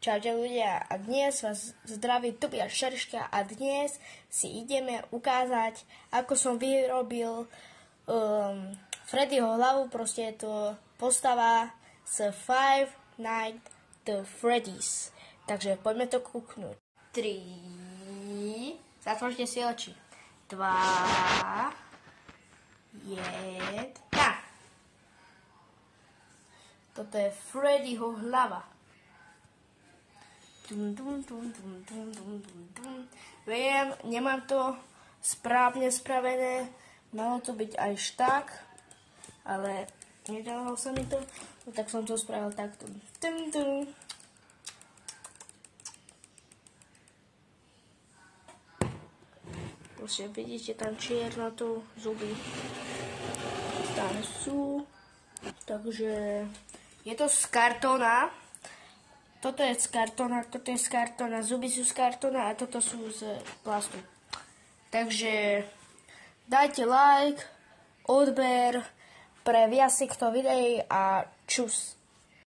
Čaute ľudia, a dnes vás zdraví Tobias Šerška a dnes si ideme ukázať, ako som vyrobil Freddyho hlavu, proste je to postava z Five Nights at Freddy's. Takže poďme to kúknuť. 3, zatvoržte si oči. 2, 1. Toto je Freddyho hlava. Viem, nemám to správne spravené, malo to byť aj tak, ale nedalo sa mi to, no tak som to spravil takto. Proste vidíte tam čiernotu, zuby tam sú, takže je to z kartóna. Toto je z kartóna, toto je z kartóna, zuby sú z kartóna a toto sú z plastu. Takže dajte like, odber pre viac týchto videí a čus.